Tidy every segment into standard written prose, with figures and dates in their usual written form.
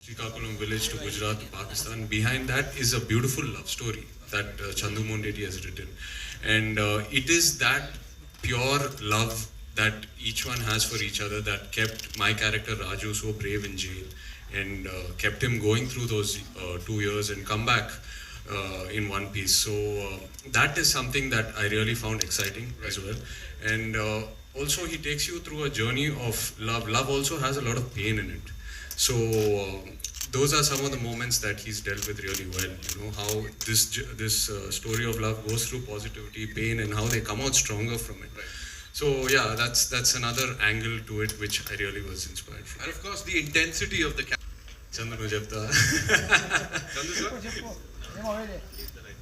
Srikakulam village to Gujarat to Pakistan. Behind that is a beautiful love story that Chandu Mondeti has written. And it is that pure love that each one has for each other that kept my character Raju so brave in jail and kept him going through those 2 years and come back in one piece. So that is something that I really found exciting as well. And also he takes you through a journey of love. Love also has a lot of pain in it. So those are some of the moments that he's dealt with really well. You know how this story of love goes through positivity, pain, and how they come out stronger from it. Right. So yeah, that's another angle to it which I really was inspired from. And of course, the intensity of the Chandru Jepta. Chandu sir?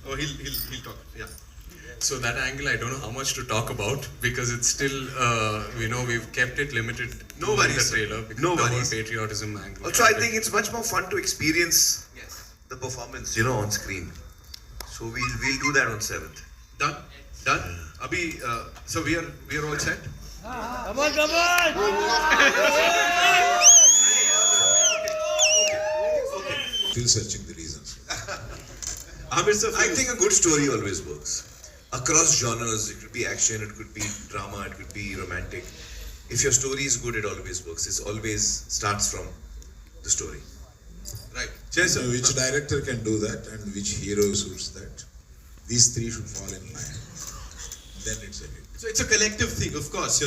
Oh, he'll talk. Yeah. So that angle, I don't know how much to talk about because it's still, we've kept it limited. No worries, in the trailer because no the whole worries. patriotism angle. Also, I think it's much more fun to experience the performance, on screen. So we'll do that on 7th. Done. Abhi, so we are all set. Come on! Still searching the reasons. Amir sir, I think a good story always works. Across genres, it could be action, it could be drama, it could be romantic. If your story is good, it always works. It always starts from the story. right. Yes, sir. Which director can do that and which hero suits that? These three should fall in line. Then it's a hit. So it's a collective thing, of course,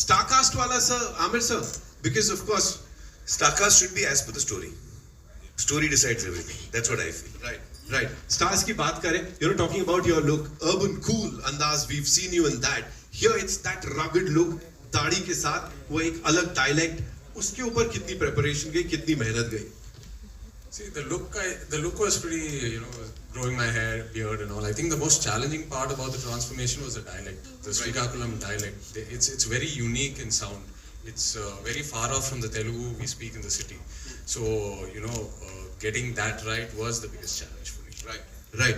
Starcast wala sir, Amir sir, because of course, Starcast should be as per the story. Story decides everything. That's what I feel. right. Stars ki baat kare, talking about your look, urban, cool, andaz, we've seen you in that. Here it's that rugged look, दाढ़ी के साथ वो एक अलग dialect, उसके ऊपर कितनी preparation गई, कितनी मेहनत गई. See, the look was pretty, growing my hair, beard and all. I think the most challenging part about the transformation was the dialect, the Srikakulam dialect. It's very unique in sound. It's very far off from the Telugu we speak in the city. So, getting that right was the biggest challenge for me. Right.